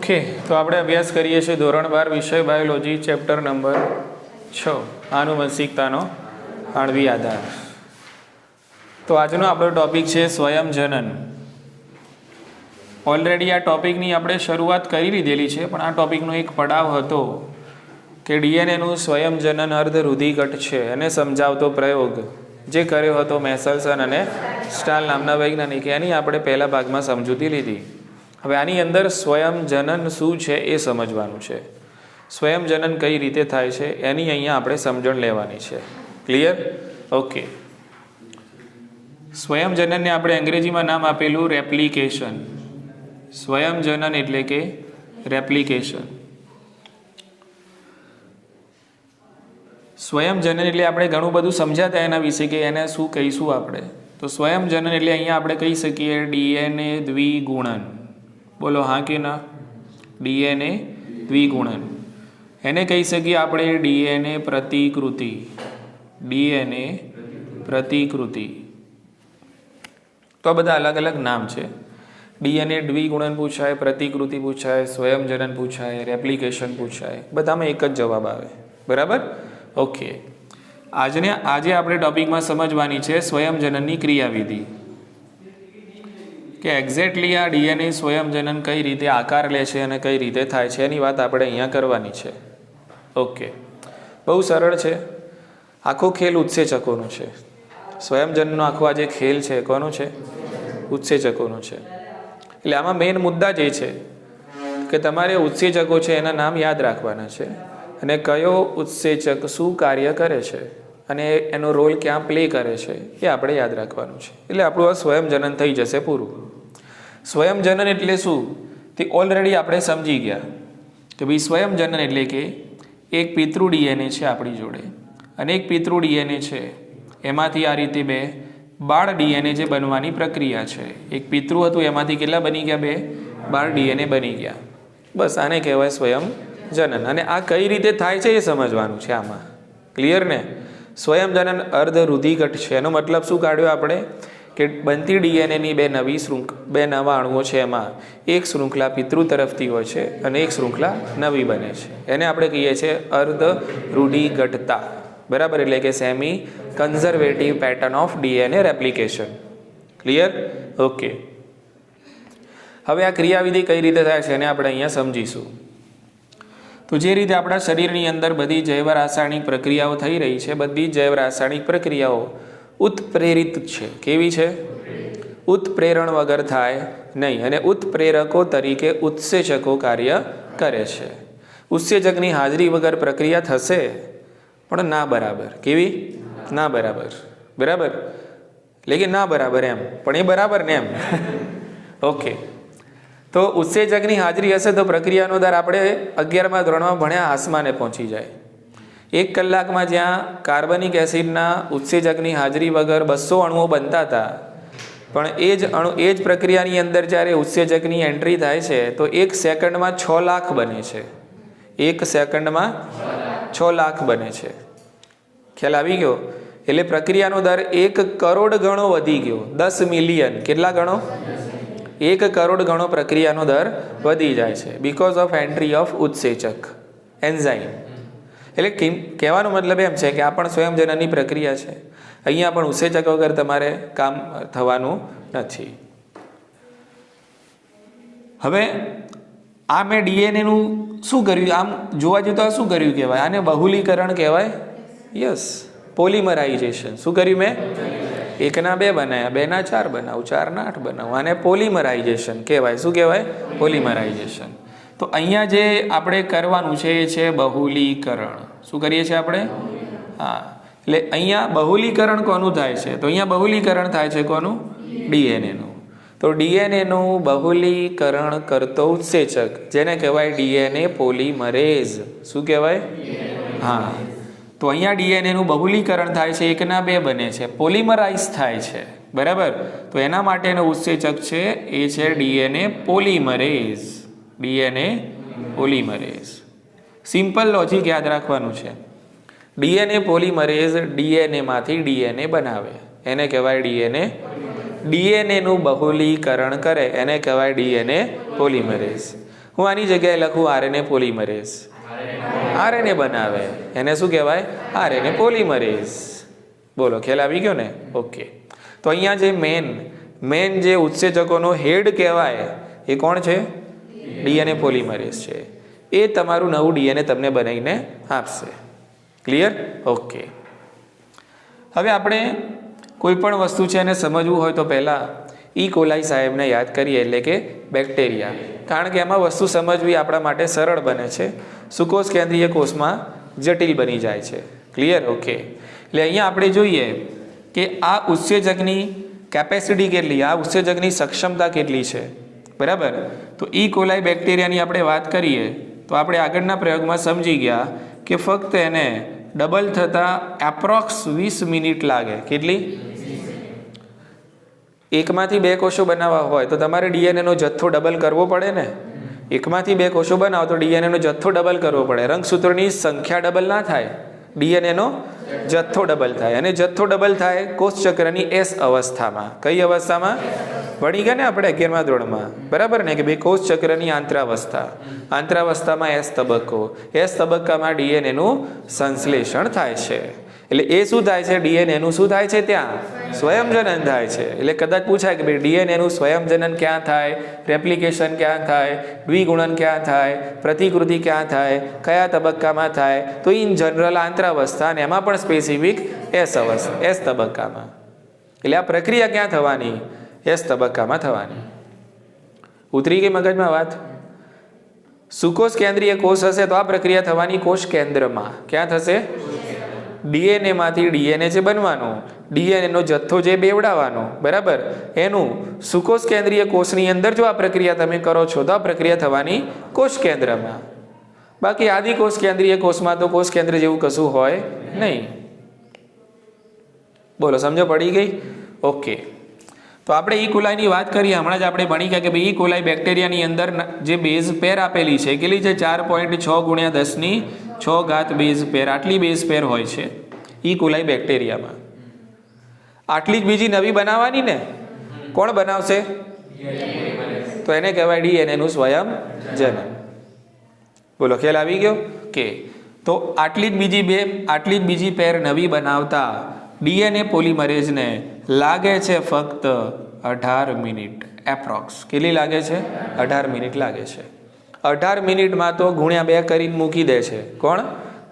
Okay, તો આપણે અભ્યાસ કરીએ છીએ ધોરણ 12 વિષય બાયોલોજી ચેપ્ટર નંબર 6 આનુવંશિકતાનો આણ્વીય આધાર. તો આજનો આપણો ટોપિક છે સ્વયંજનન. ઓલરેડી આ ટોપિકની આપણે શરૂઆત કરી લીધેલી છે, પણ આ ટોપિકનો એક પડાવ હતો કે ડીએનએનું સ્વયંજનન અર્ધરુધિકટ છે એને સમજાવતો પ્રયોગ જે કર્યો હતો મેસલસન અને સ્ટાલ નામના વૈજ્ઞાનિકે, એની આપણે પહેલા ભાગમાં સમજૂતી લીધી. હવે આની અંદર સ્વયંજનન શું છે એ સમજવાનું છે. સ્વયંજનન કઈ રીતે થાય છે એની અહીંયા આપણે સમજણ લેવાની છે. ક્લિયર? ઓકે. સ્વયંજનનને આપણે અંગ્રેજીમાં નામ આપેલું રેપ્લિકેશન. સ્વયંજનન એટલે કે રેપ્લિકેશન. સ્વયંજનન એટલે આપણે ઘણું બધું સમજ્યા હતા એના વિશે કે એને શું કહીશું આપણે. તો સ્વયંજનન એટલે અહીંયા આપણે કહી શકીએ ડીએનએ દ્વિગુણન. બોલો હા કે ના? ડીએનએ દ્વિગુણન. એને કહી શકીએ આપણે ડીએનએ પ્રતિકૃતિ. ડીએનએ પ્રતિકૃતિ. તો આ બધા અલગ અલગ નામ છે. ડીએનએ દ્વિગુણન પૂછાય, પ્રતિકૃતિ પૂછાય, સ્વયંજનન પૂછાય, રેપ્લિકેશન પૂછાય. બધામાં એક જ જવાબ આવે. બરાબર? ઓકે. આજે આપણે ટોપિકમાં સમજવાની છે સ્વયંજનનની ક્રિયાવિધિ, કે એક્ઝેક્ટલી આ ડીએનએ સ્વયંજનન કઈ રીતે આકાર લે છે અને કઈ રીતે થાય છે એની વાત આપણે અહીંયા કરવાની છે. ઓકે, બહુ સરળ છે. આખો ખેલ ઉત્સેચકોનો છે. સ્વયંજનનનો આખો આ જે ખેલ છે કોનો છે? ઉત્સેચકોનો છે. એટલે આમાં મેઇન મુદ્દા જ એ છે કે તમારે ઉત્સેચકો છે એના નામ યાદ રાખવાના છે અને કયો ઉત્સેચક શું કાર્ય કરે છે અને એનો રોલ ક્યાં પ્લે કરે છે એ આપણે યાદ રાખવાનું છે. એટલે આપણું આ સ્વયંજનન થઈ જશે પૂરું. સ્વયંજનન એટલે શું તે ઓલરેડી આપણે સમજી ગયા કે ભાઈ સ્વયંજનન એટલે કે એક પિતૃ ડીએનએ છે આપણી જોડે અને એક પિતૃ ડીએનએ છે, એમાંથી આ રીતે બે બાળ ડીએનએ જે બનવાની પ્રક્રિયા છે. એક પિતૃ હતું એમાંથી કેટલા બની ગયા? બે બાળ ડીએનએ બની ગયા. બસ આને કહેવાય સ્વયંજનન. અને આ કઈ રીતે થાય છે એ સમજવાનું છે આમાં. ક્લિયર ને? સ્વયંજનન અર્ધરુધિકટ છે. એનો મતલબ શું કાઢ્યો આપણે? કે બનતી ડીએનએની બે નવા અણુઓ છે, એમાં એક શૃંખલા પિતૃ તરફથી હોય છે અને એક શૃંખલા નવી બને છે. એને આપણે કહીએ છીએ અર્ધરુધિકટતા. બરાબર? એટલે કે semi conservative pattern of DNA replication. Clear? Okay. હવે આ ક્રિયાવિધિ કઈ રીતે થાય છે એને આપણે અહીંયા સમજીશું. તો જે રીતે આપણા શરીરની અંદર બધી જૈવ રાસાયણિક પ્રક્રિયાઓ થઈ રહી છે, બધી જૈવ રાસાયણિક પ્રક્રિયાઓ ઉત્પ્રેરિત છે. કેવી છે? ઉત્પ્રેરણ વગર થાય નહીં. અને ઉત્પ્રેરકો તરીકે ઉત્સેચકો કાર્ય કરે છે. ઉત્સેચકની હાજરી વગર પ્રક્રિયા થશે પણ ના બરાબર. કેવી? ના બરાબર. બરાબર એટલે કે ના બરાબર એમ, પણ એ બરાબર ને એમ. ઓકે. તો ઉત્સેચકની હાજરી હશે તો પ્રક્રિયાનો દર આપણે 11મા ધોરણમાં ભણ્યા આસમાને પહોંચી જાય. 1 કલાકમાં જ્યાં કાર્બનિક એસિડના ઉત્સેચકની હાજરી વગર 200 અણુઓ બનતા હતા, પણ એ જ પ્રક્રિયાની અંદર જ્યારે ઉત્સેચકની એન્ટ્રી થાય છે તો 1 સેકન્ડમાં 6 લાખ બને છે. 1 સેકન્ડમાં 6 લાખ બને છે. ખ્યાલ આવી ગયો? એટલે પ્રક્રિયાનો દર 1 કરોડ ગણો વધી ગયો. 10 મિલિયન. કેટલા ગણો? 1 કરોડ ગણો પ્રક્રિયાનો દર વધી જાય છે બિકોઝ ઓફ એન્ટ્રી ઓફ ઉત્સેચક એન્ઝાઇમ. એટલે કહેવાનો મતલબ એમ છે કે આ પણ સ્વયંજનનની પ્રક્રિયા છે. અહીંયા પણ ઉત્સેચક વગર તમારે કામ થવાનું નથી. હવે આ મેં ડીએનએનું શું કર્યું? આમ જોવા જઈએ તો આ શું કર્યું કહેવાય? આને બહુલીકરણ કહેવાય. Yes, polymerisation. શું કર્યું મેં? 1ના 2 બનાવ્યા, 2ના 4 બનાવું, 4ના 8 બનાવું. આને પોલિમરાઇઝેશન કહેવાય. શું કહેવાય? પોલિમરાઇઝેશન. તો અહીંયા જે આપણે કરવાનું છે એ છે બહુલીકરણ. શું કરીએ છીએ આપણે? હા. એટલે અહીંયા બહુલીકરણ કોનું થાય છે? તો અહીંયા બહુલીકરણ થાય છે કોનું? ડીએનએનું. તો ડીએનએનું બહુલીકરણ કરતો ઉત્સેચક જેને કહેવાય ડીએનએ પોલિમરેઝ. શું કહેવાય? હા. તો અહીંયા ડીએનએનું બહુલીકરણ થાય છે, 1ના 2 બને છે, પોલિમરાઇઝ થાય છે. બરાબર? તો એના માટેનો ઉત્સેચક છે એ છે DNA polymerase. DNA polymerase. Simple logic યાદ રાખવાનું છે. ડીએનએ પોલિમરેઝ ડીએનએમાંથી ડીએનએ બનાવે, એને કહેવાય ડીએનએ. ડીએનએનું બહુલીકરણ કરે એને કહેવાય ડીએનએ પોલિમરેઝ. હું આની જગ્યાએ લખું આરએનએ પોલિમરેઝ. આરએનએ બનાવે એને શું કહેવાય? RNA polymerase. બોલો, ખ્યાલ આવી ગયો ને? ઓકે. તો અહીંયા જે મેન જે ઉત્સેચકોનો હેડ કહેવાય એ કોણ છે? ડીએનએ પોલિમરેઝ છે. એ તમારું નવું ડીએનએ તમને બનાવીને આપશે. ક્લિયર? ઓકે. હવે આપણે કોઈ પણ વસ્તુ છે એને સમજવું હોય તો પહેલાં ઈ કોલાઈ સાહેબને યાદ કરીએ, એટલે કે બેક્ટેરિયા. કારણ કે એમાં વસ્તુ સમજવી આપણા માટે સરળ બને છે, સુકોષ કેન્દ્રીય કોષમાં જટિલ બની જાય છે. ક્લિયર? ઓકે. એટલે અહીંયા આપણે જોઈએ કે આ ઉત્સેચકની કેપેસિટી કેટલી, આ ઉત્સેચકની સક્ષમતા કેટલી છે. બરાબર? તો ઈ કોલાઈ બેક્ટેરિયાની આપણે વાત કરીએ તો આપણે આગળના પ્રયોગમાં સમજી ગયા કે ફક્ત એને ડબલ થતાં એપ્રોક્સ 20 મિનિટ લાગે. કેટલી? એકમાંથી 2 કોષો બનાવવા હોય તો તમારે ડીએનએનો જથ્થો ડબલ કરવો પડે ને. એકમાંથી 2 કોષો બનાવો તો ડીએનએનો જથ્થો ડબલ કરવો પડે. રંગસૂત્રોની સંખ્યા ડબલ ના થાય, ડીએનએનો જથ્થો ડબલ થાય. અને જથ્થો ડબલ થાય કોષચક્રની એસ અવસ્થામાં. કઈ અવસ્થામાં? ભણી ગયા ને આપણે 11મા ધોરણમાં. બરાબર ને? કે ભાઈ કોષચક્રની આંતરાવસ્થા, આંતરાવસ્થામાં એસ તબક્કો, એસ તબક્કામાં ડીએનએનું સંશ્લેષણ થાય છે. એટલે એ શું થાય છે? ડીએનએનું શું થાય છે? ત્યાં સ્વયંજનન થાય છે. એટલે કદાચ પૂછાય કે ભાઈ ડીએનએનું સ્વયંજનન ક્યાં થાય, રેપ્લિકેશન ક્યાં થાય, દ્વિગુણન ક્યાં થાય, પ્રતિકૃતિ ક્યાં થાય, કયા તબક્કામાં થાય? તો ઇન જનરલ આંતરાવસ્થા, અને એમાં પણ સ્પેસિફિક એસ તબક્કામાં. એટલે આ પ્રક્રિયા ક્યાં થવાની? એસ તબક્કામાં થવાની. ઉતરી ગઈ મગજમાં વાત? સુકોષ કેન્દ્રીય કોષ હશે તો આ પ્રક્રિયા થવાની કોષ કેન્દ્રમાં. ક્યાં થશે? ડીએનએ માંથી ડીએનએ જે બનવાનું, ડીએનએનો જથ્થો જે બેવડાવવાનો, બરાબર, એનું સુકોષ કેન્દ્રીય કોષની અંદર જો આ પ્રક્રિયા તમે કરો છો તો આ પ્રક્રિયા થવાની કોષ કેન્દ્રમાં. બાકી આદિ કોષ કેન્દ્રીય કોષમાં તો કોષ કેન્દ્ર જેવું કશું હોય નહીં. બોલો, સમજો પડી ગઈ? ઓકે. તો આપણે ઈ કોલાઈની વાત કરીએ. હમણાં જ આપણે ભણી ગયા કે ભાઈ ઈ કોલાઈ બેક્ટેરિયાની અંદર જે બેઝ પેર આપેલી છે કેટલી છે? 4.6 × 10⁶ બેઝ પેર. આટલી બેઝ પેર હોય છે ઈ કોલાઈ બેક્ટેરિયામાં. આટલી જ બીજી નવી બનાવવાની ને. કોણ બનાવશે? તો એને કહેવાય ડીએનએનું સ્વયંજનન. બોલો, ખ્યાલ આવી ગયો? કે તો આટલી જ બીજી પેર નવી બનાવતા ડીએનએ પોલિમરેઝને લાગે છે ફક્ત 18 મિનિટ એપ્રોક્સ. કેટલી લાગે છે? 18 મિનિટ લાગે છે. 18 મિનિટમાં તો ગુણ્યા 2 કરીને મૂકી દે છે. કોણ?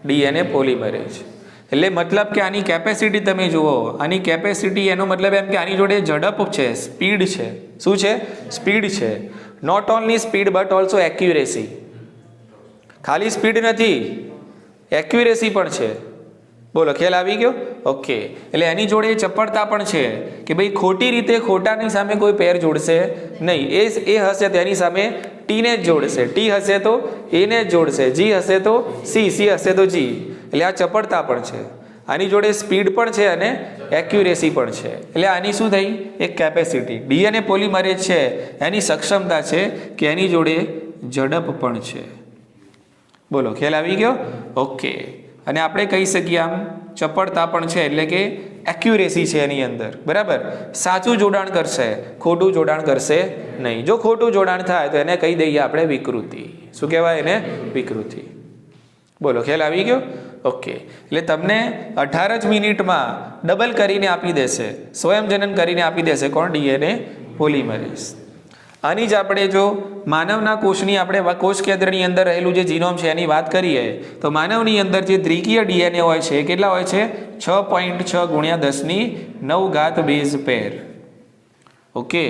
DNA polymerase. એટલે મતલબ કે આની કેપેસિટી તમે જુઓ. આની કેપેસિટી એનો મતલબ એમ કે આની જોડે ઝડપ છે, સ્પીડ છે. શું છે? સ્પીડ છે. Not only speed but also accuracy. ખાલી સ્પીડ નથી, એક્યુરેસી પણ છે. બોલો, ખ્યાલ આવી ગયો? ઓકે. એટલે એની જોડે ચપળતા પણ છે કે ભાઈ ખોટી રીતે ખોટાની સામે કોઈ પેર જોડશે નહીં. એ હશે તેની સામે ટીને જ જોડશે, ટી હશે તો એને જ જોડશે, જી હશે તો સી હશે તો જી. એટલે આ ચપળતા પણ છે. આની જોડે સ્પીડ પણ છે અને એક્યુરેસી પણ છે. એટલે આની શું થઈ? એક કેપેસિટી. ડીએનએ પોલિમરેઝ છે એની સક્ષમતા છે કે એની જોડે ઝડપ પણ છે. બોલો, ખ્યાલ આવી ગયો? ઓકે. અને આપણે કહી શકીએ આમ ચપળતા પણ છે, એટલે કે એક્યુરેસી છે એની અંદર. બરાબર? સાચું જોડાણ કરશે, ખોટું જોડાણ કરશે નહીં. જો ખોટું જોડાણ થાય તો એને કહી દઈએ આપણે વિકૃતિ. શું કહેવાય એને? વિકૃતિ. બોલો, ખ્યાલ આવી ગયો? ઓકે. એટલે તમને 18 જ મિનિટમાં ડબલ કરીને આપી દેશે, સ્વયંજનન કરીને આપી દેશે. કોણ? DNA polymerase. આની જ આપણે જો માનવના કોષની આપણે કોષ કેન્દ્રની અંદર રહેલું જે જીનોમ છે એની વાત કરીએ તો માનવની અંદર જે દ્વિકીય ડીએનએ હોય છે કેટલા હોય છે? 6.6 × 10⁹ બેઝ પેર. ઓકે.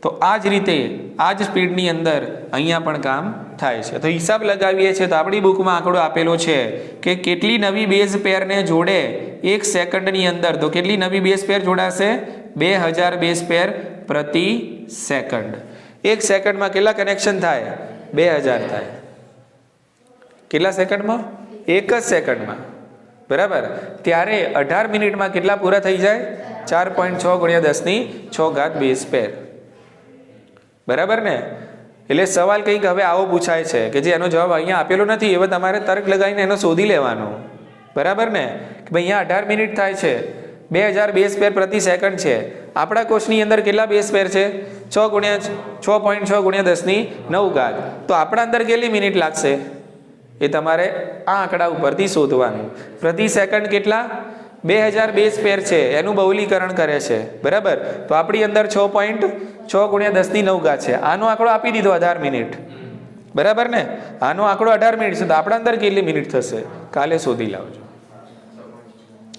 તો આ જ રીતે આ જ સ્પીડની અંદર અહીંયા પણ કામ થાય છે. તો હિસાબ લગાવીએ છીએ તો આપણી બુકમાં આંકડો આપેલો છે કે કેટલી નવી બેઝ પેરને જોડે 1 સેકન્ડની અંદર. તો કેટલી નવી બેઝ પેર જોડાશે? 2000 બેઝ પેર પ્રતિ સેકન્ડ. 1 સેકન્ડમાં કેટલા કનેક્શન થાય? 2000 થાય. કેટલા સેકન્ડમાં? 1 જ સેકન્ડમાં. બરાબર? ત્યારે 18 મિનિટમાં કેટલા પૂરા થઈ જાય? 4.6 × 10⁶ બેઝ પેર. બરાબર ને? એટલે સવાલ કંઈક હવે આવો પૂછાય છે કે જે એનો જવાબ અહીંયા આપેલો નથી, હવે તમારે તર્ક લગાવીને એનો શોધી લેવાનો. બરાબર ને? કે ભાઈ અહીંયા 18 મિનિટ થાય છે, 2000 બેઝ પેર પ્રતિ સેકન્ડ છે. આપણા કોષની અંદર કેટલા બેઝ પેર છે? 6.6 × 10⁹ તો આપણા અંદર કેટલી મિનિટ લાગશે એ તમારે આ આંકડા ઉપરથી શોધવાનું. પ્રતિ સેકન્ડ કેટલા? 2000 બેઝ પેર છે, એનું બહુલીકરણ કરે છે, બરાબર. તો આપણી અંદર 6.6 × 10⁹ છે. આનો આંકડો આપી દીધો 18 મિનિટ, બરાબર ને? આનો આંકડો 18 મિનિટ છે, તો આપણા અંદર કેટલી મિનિટ થશે કાલે શોધી લાવજો.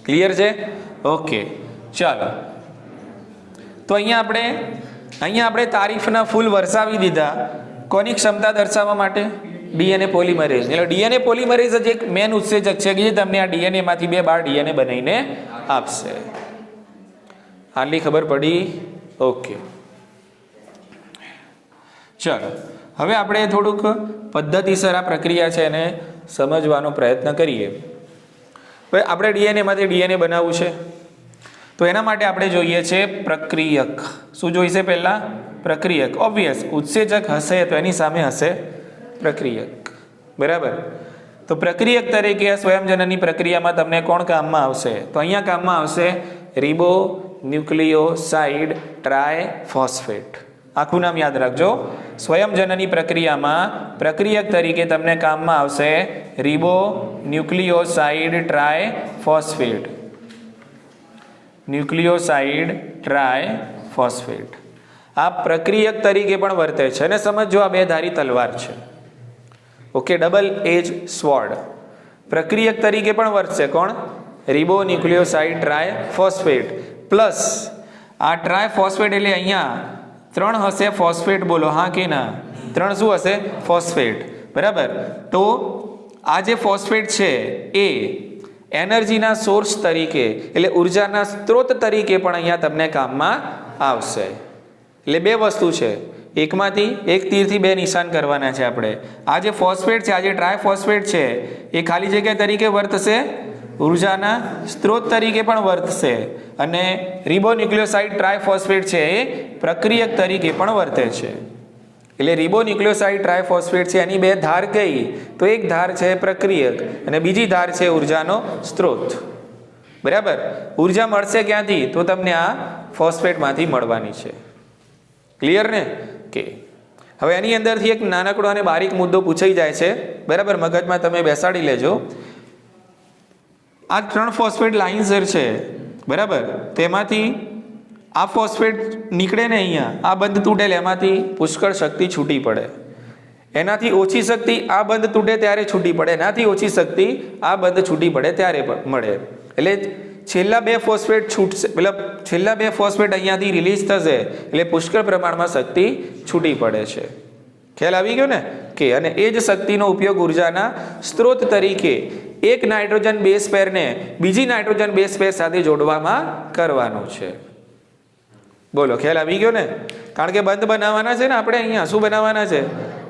ક્લિયર છે? ઓકે, ચાલો. તો અહીંયા આપણે તારીફના ફૂલ વરસાવી દીધા. કોની ક્ષમતા દર્શાવવા માટે? DNA polymerase. એટલે ડીએનએ પોલિમરેઝ જ એક મેન ઉત્સેચક છે કે જે તમને આ ડીએનએ માંથી 2 બાર ડીએનએ બનાવીને આપશે. આટલી ખબર પડી? ઓકે, ચાલો. હવે આપણે થોડુંક પદ્ધતિસર આ પ્રક્રિયા છે એને સમજવાનો પ્રયત્ન કરીએ. હવે આપણે ડીએનએ માંથી ડીએનએ બનાવવું છે, તો એના માટે આપણે જોઈએ છે પ્રક્રિયક. શું જોઈશે? પહેલા પ્રક્રિયક. ઓબ્વિયસ, ઉત્સેચક હશે તો એની સામે હશે પ્રક્રિયક, બરાબર. તો પ્રક્રિયક તરીકે સ્વયંજનનની પ્રક્રિયામાં તમને કોણ કામમાં આવશે? તો અહીંયા કામમાં આવશે રિબો ન્યુક્લિયોસાઇડ ટ્રાયફોસ્ફેટ. આખું નામ યાદ રાખજો. સ્વયંજનની પ્રક્રિયામાં પ્રક્રિયક તરીકે તમને કામમાં આવશે રિબો ન્યુક્લિયોસાઇડ ટ્રાયફોસ્ફેટ. ન્યુક્લિયોસાઇડ ટ્રાયફોસ્ફેટ આ પ્રક્રિયક તરીકે પણ વર્તે છે. અને સમજો, આ 2 ધારી તલવાર છે. Okay, double edge sword. પ્રક્રિયક તરીકે પણ વર્તશે કોણ? રિબો ન્યુક્લિયોસાઇડ ટ્રાયફોસ્ફેટ. પ્લસ આ ટ્રાયફોસ્ફેટ એટલે અહીંયા 3 હશે ફોસ્ફેટ. બોલો હા કે ના? 3 શું હશે? ફોસ્ફેટ, બરાબર. તો આ જે ફોસ્ફેટ છે એ એનર્જીના સોર્સ તરીકે એટલે ઉર્જાના સ્ત્રોત તરીકે પણ અહીંયા તમને કામમાં આવશે. એટલે 2 વસ્તુ છે, એકમાંથી એક તીરથી 2 નિશાન કરવાના છે આપણે. આ જે ફોસ્ફેટ છે, આ જે ટ્રાયફોસ્ફેટ છે એ ખાલી જગ્યા તરીકે વર્તશે, ઉર્જાના સ્ત્રોત તરીકે પણ વર્તશે. અને રિબોન્યુક્લિયોસાઇડ ટ્રાયફોસ્ફેટ છે એ પ્રક્રિયક તરીકે પણ વર્તે છે. એટલે રિબોન્યુક્લિયોસાઇડ ટ્રાયફોસ્ફેટ છે એની 2 ધાર કઈ? તો એક ધાર છે પ્રક્રિયક અને બીજી ધાર છે ઉર્જાનો સ્ત્રોત, બરાબર. ઉર્જા મળશે ક્યાંથી? તો તમને આ ફોસ્ફેટમાંથી મળવાની છે. ક્લિયર ને? કે હવે એની અંદરથી એક નાનકડો અને બારીક મુદ્દો પૂછાઈ જાય છે, બરાબર. મગજમાં તમે બેસાડી લેજો. આ 3 ફોસ્ફેટ લાઇન્સર છે, બરાબર. તેમાંથી આ ફોસ્ફેટ નીકળે ને અહીંયા, આ બંધ તૂટેલ, એમાંથી પુષ્કળ શક્તિ છૂટી પડે. એનાથી ઓછી શક્તિ આ બંધ તૂટે ત્યારે છૂટી પડે, એનાથી ઓછી શક્તિ આ બંધ છૂટી પડે ત્યારે મળે. એટલે છેલ્લા 2 ફોસ્ફેટ છૂટશે, મતલબ છેલ્લા 2 ફોસ્ફેટ અહીંયાથી રિલીઝ થશે એટલે પુષ્કળ પ્રમાણમાં શક્તિ છૂટી પડે છે. ખ્યાલ આવી ગયો ને? કે અને એ જ શક્તિનો ઉપયોગ ઉર્જાના સ્ત્રોત તરીકે એક નાઇટ્રોજન બેઝ પેરને બીજી નાઇટ્રોજન બેઝ પેર સાથે જોડવામાં કરવાનું છે. બોલો, ખ્યાલ આવી ગયો ને? કારણ કે બંધ બનાવવાના છે ને આપણે. અહીંયા શું બનાવવાના છે?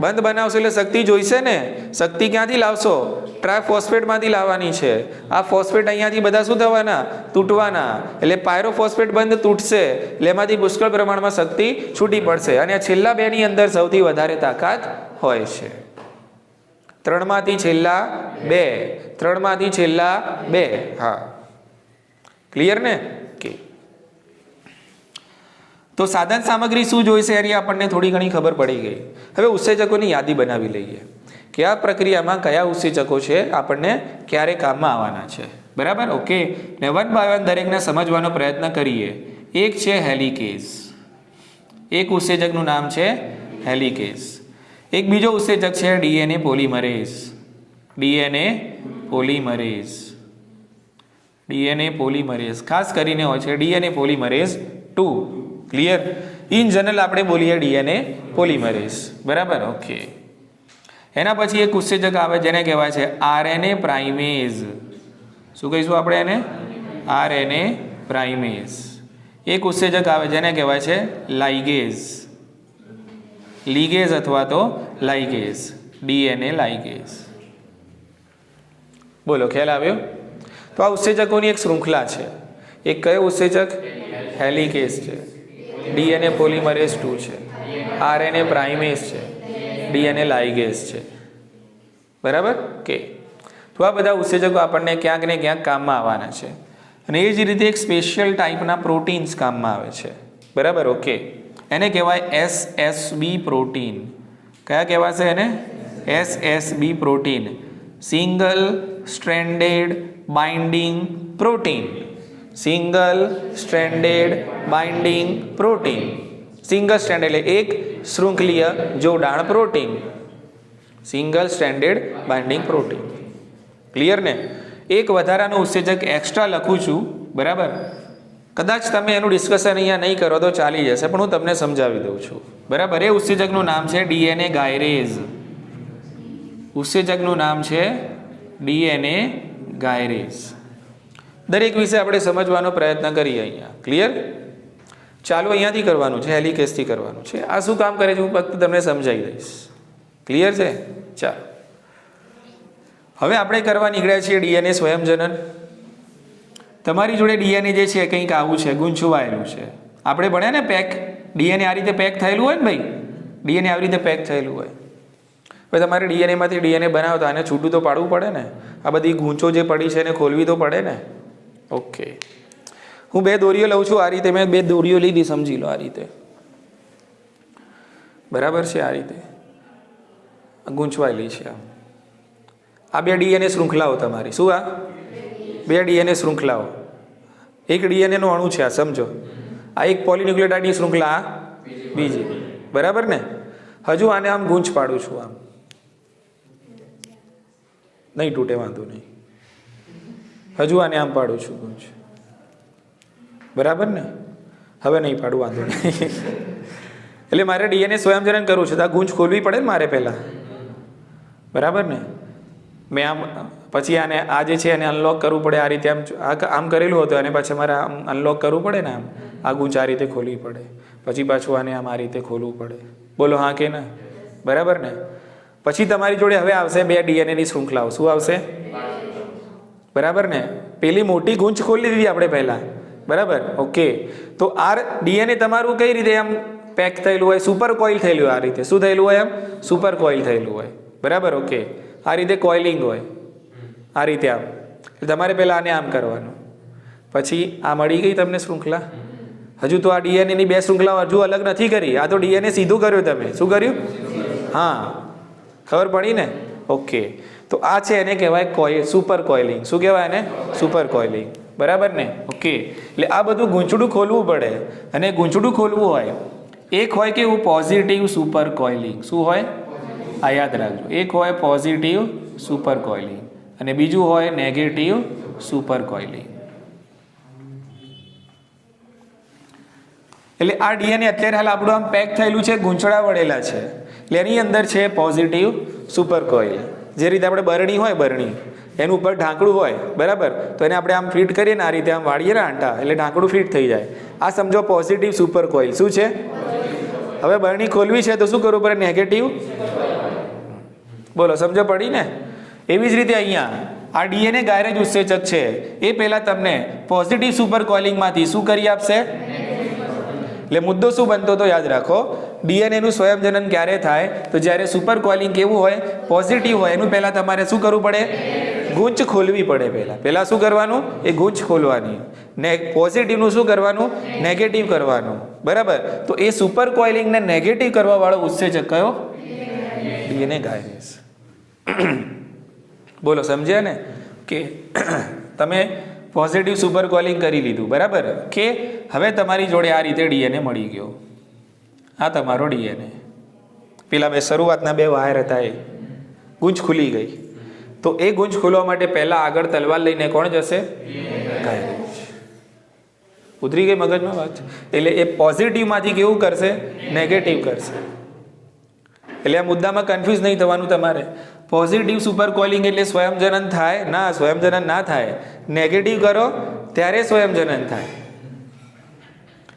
બંધ બનાવશો એટલે શક્તિ જોઈશે ને. શક્તિ ક્યાંથી લાવશો? ટ્રાયફોસ્ફેટમાંથી લાવવાની છે. આ ફોસ્ફેટ અહીંયાથી બધા શું થવાના? તૂટવાના. એટલે પાયરોફોસ્ફેટ બંધ તૂટશે એટલે એમાંથી પુષ્કળ પ્રમાણમાં શક્તિ છૂટી પડશે. અને આ છેલ્લા 2 ની અંદર સૌથી વધારે તાકાત હોય છે. 3 માંથી છેલ્લા 2, 3 માંથી છેલ્લા 2. હા, ક્લિયર ને? કે તો સાધન સામગ્રી શું જોઈશે એની આપણને થોડી ઘણી ખબર પડી ગઈ. હવે ઉત્સેચકોની યાદી બનાવી લઈએ કે આ પ્રક્રિયામાં કયા ઉત્સેચકો છે આપણને ક્યારે કામમાં આવવાના છે, બરાબર. ઓકે, ને 1 by 1 દરેકને સમજવાનો પ્રયત્ન કરીએ. એક છે હેલિકેઝ. એક ઉત્સેચકનું નામ છે હેલિકેઝ. એક બીજો ઉત્સેચક છે DNA polymerase. DNA polymerase. DNA polymerase ખાસ કરીને હોય છે DNA polymerase 2. Clear? In general આપણે બોલીએ ડીએનએ પોલિમરેઝ, બરાબર. ઓકે, એના પછી એક ઉત્સેચક આવે જેને કહેવાય છે આરએનએ પ્રાઇમેઝ. શું કહીશું આપણે એને? આરએનએ પ્રાઇમેઝ. એક ઉત્સેચક આવે જેને કહેવાય છે લાઇગેઝ. લીગેઝ અથવા તો લાઇગેઝ. DNA ligase. બોલો, ખ્યાલ આવ્યો? તો આ ઉત્સેચકોની એક શૃંખલા છે. એક કયો ઉત્સેચક? હેલિકેઝ છે. ડીએનએ પોલિમરેઝ 2 છે. આરએનએ પ્રાઇમેઝ છે. ડીએનએ લાઇગેઝ છે, બરાબર. કે તો આ બધા ઉત્સેચકો આપણને ક્યાંક ને ક્યાંક કામમાં આવવાના છે. અને એ જ રીતે એક સ્પેશિયલ ટાઈપના પ્રોટીન્સ કામમાં આવે છે, બરાબર. ઓકે, એને કહેવાય SSB પ્રોટીન. કયા કહેવાશે એને? SSB protein, single stranded binding protein. Single stranded binding protein. Single strand એટલે એક શૃંખલીય જોડાણ protein. Single stranded binding protein. Clear ને? એક વધારાનું ઉત્સેચક એક્સ્ટ્રા લખું છું, બરાબર. કદાચ તમે એનું ડિસ્કશન અહીંયા નહીં કરો તો ચાલી જશે, પણ હું તમને સમજાવી દઉં છું, બરાબર. એ ઉત્સેચકનું નામ છે DNA ગાયરેઝ. ઉત્સેચકનું નામ છે DNA ગાયરેઝ. દરેક વિશે આપણે સમજવાનો પ્રયત્ન કરીએ અહીંયા. ક્લિયર? ચાલો અહીંયાથી કરવાનું છે, હેલિકેસથી કરવાનું છે. આ શું કામ કરે છે હું ફક્ત તમને સમજાવી દઈશ. ક્લિયર છે? ચાલો હવે આપણે કરવા નીકળ્યા છીએ DNA સ્વયંજનન. તમારી જોડે DNA જે છે કંઈક આવું છે, ગૂંચવાયેલું છે. આપણે ભણ્યા ને પેક, DNA આ રીતે પેક થયેલું હોય ને ભાઈ, DNA આવી રીતે પેક થયેલું હોય. હવે તમારે DNAમાંથી DNA બનાવતા અને છૂટું તો પાડવું પડે ને. આ બધી ગૂંચો જે પડી છે એને ખોલવી તો પડે ને. ઓકે, હું બે દોરીઓ લઉં છું આ રીતે. મેં બે દોરીઓ લીધી, સમજી લો આ રીતે, બરાબર છે. આ રીતે ગૂંચવાયેલી છે. આ બે DNA શૃંખલાઓ તમારી. શું? આ બે DNA શૃંખલાઓ. એક DNA નો અણુ છે, આ સમજો. આ એક પોલીન્યુક્લિયોટાઇડની શૃંખલા, આ બીજી, બરાબર ને. હજુ આને આમ ગૂંચ પાડું છું, આમ નહીં તૂટે, વાંધો નહીં. હજુ આને આમ પાડું છું ગૂંચ, બરાબર ને. હવે નહીં પાડું, વાંધો નહીં. એટલે મારે DNA સ્વયંજનન કરવું છે તો આ ગૂંચ ખોલવી પડે ને મારે પહેલાં, બરાબર ને. મેં આમ પછી આને આ જે છે એને અનલોક કરવું પડે. આ રીતે આમ કરેલું હતું અને પછી મારે આમ અનલોક કરવું પડે ને. આમ આ ગૂંચ આ રીતે ખોલવી પડે, પછી પાછું આને આમ આ રીતે ખોલવું પડે. બોલો હા કે ના? બરાબર ને. પછી તમારી જોડે હવે આવશે બે DNA ની શૃંખલાઓ. શું આવશે? બરાબર ને. પેલી મોટી ગૂંચ ખોલી દીધી આપણે પહેલાં, બરાબર. ઓકે, તો આ DNA તમારું કઈ રીતે આમ પેક થયેલું હોય? સુપર કોઇલ થયેલું હોય. આ રીતે શું થયેલું હોય? આમ સુપર કોઇલ થયેલું હોય, બરાબર. ઓકે, આ રીતે કોઇલિંગ હોય, આ રીતે આમ. તમારે પહેલાં આને આમ કરવાનું, પછી આ મળી ગઈ તમને શૃંખલા. હજુ તો આ DNA ની બે શૃંખલાઓ હજુ અલગ નથી કરી. આ તો DNA સીધું કર્યું તમે. શું કર્યું? હા, ખબર પડી ને. ઓકે, તો આ છે એને કહેવાય કોઇલ, સુપર કોઇલિંગ. શું કહેવાય એને? સુપર કોઇલિંગ, બરાબર ને. ઓકે, એટલે આ બધું ગૂંચડું ખોલવું પડે. અને ગૂંચડું ખોલવું હોય, એક હોય કે પોઝિટિવ સુપર કોઇલિંગ. શું હોય? આ યાદ રાખજો. એક હોય પોઝિટિવ સુપર કોઇલિંગ અને બીજું હોય નેગેટિવ સુપર કોઇલિંગ. એટલે આ DNA અત્યારે હાલ આપણું આમ પેક થયેલું છે, ગૂંચળા વળેલા છે. એટલે એની અંદર છે પોઝિટિવ સુપર કોઇલ. જે રીતે આપણે બરણી હોય, બરણી એનું ઉપર ઢાંકણું હોય, બરાબર. તો એને આપણે આમ ફિટ કરીએ ને, આ રીતે આમ વાળીએ ને આંટા, એટલે ઢાંકણું ફિટ થઈ જાય. આ સમજો પોઝિટિવ સુપર કોઇલ. શું છે? હવે બરણી ખોલવી છે તો શું કરવું પડે? નેગેટિવ. બોલો, સમજો પડી ને. એવી જ રીતે અહીંયા આ DNA ગાયરેજ ઉત્સેચક છે, એ પહેલાં તમને પોઝિટિવ સુપર કોઇલિંગમાંથી શું કરી આપશે? એટલે મુદ્દો શું બનતો તો યાદ રાખો. DNA નું સ્વયંજનન ક્યારે થાય? તો જ્યારે સુપર કોઇલિંગ કેવું હોય? પોઝિટિવ હોય. એનું પહેલાં તમારે શું કરવું પડે? ગૂંચ ખોલવી પડે. પહેલાં શું કરવાનું? એ ગૂંચ ખોલવાની. ને પોઝિટિવનું શું કરવાનું? નેગેટિવ કરવાનું, બરાબર. તો એ સુપર કોઇલિંગને નેગેટિવ કરવાવાળો ઉત્સેચક કયો? DNA ગાયરેઝ. બોલો, સમજ્યા ને? કે તમે પોઝિટિવ સુપર કોલિંગ કરી લીધું, બરાબર. કે હવે તમારી જોડે આ રીતે DNA મળી ગયો. આ તમારો DNA. પેલા બે શરૂઆતના બે વાયર હતા, એ ગૂંચ ખુલી ગઈ. તો એ ગૂંચ ખોલવા માટે પહેલા આગળ તલવાર લઈને કોણ જશે? ગાયરેજ. ઉતરી ગઈ મગજમાં વાત? એટલે એ પોઝિટિવમાંથી કેવું કરશે? નેગેટિવ કરશે. એટલે આ મુદ્દામાં કન્ફ્યુઝ નહીં થવાનું તમારે. પોઝિટિવ સુપર કોઇલિંગ એટલે સ્વયંજનન થાય? ના, સ્વયંજનન ના થાય. નેગેટિવ કરો ત્યારે સ્વયંજનન થાય.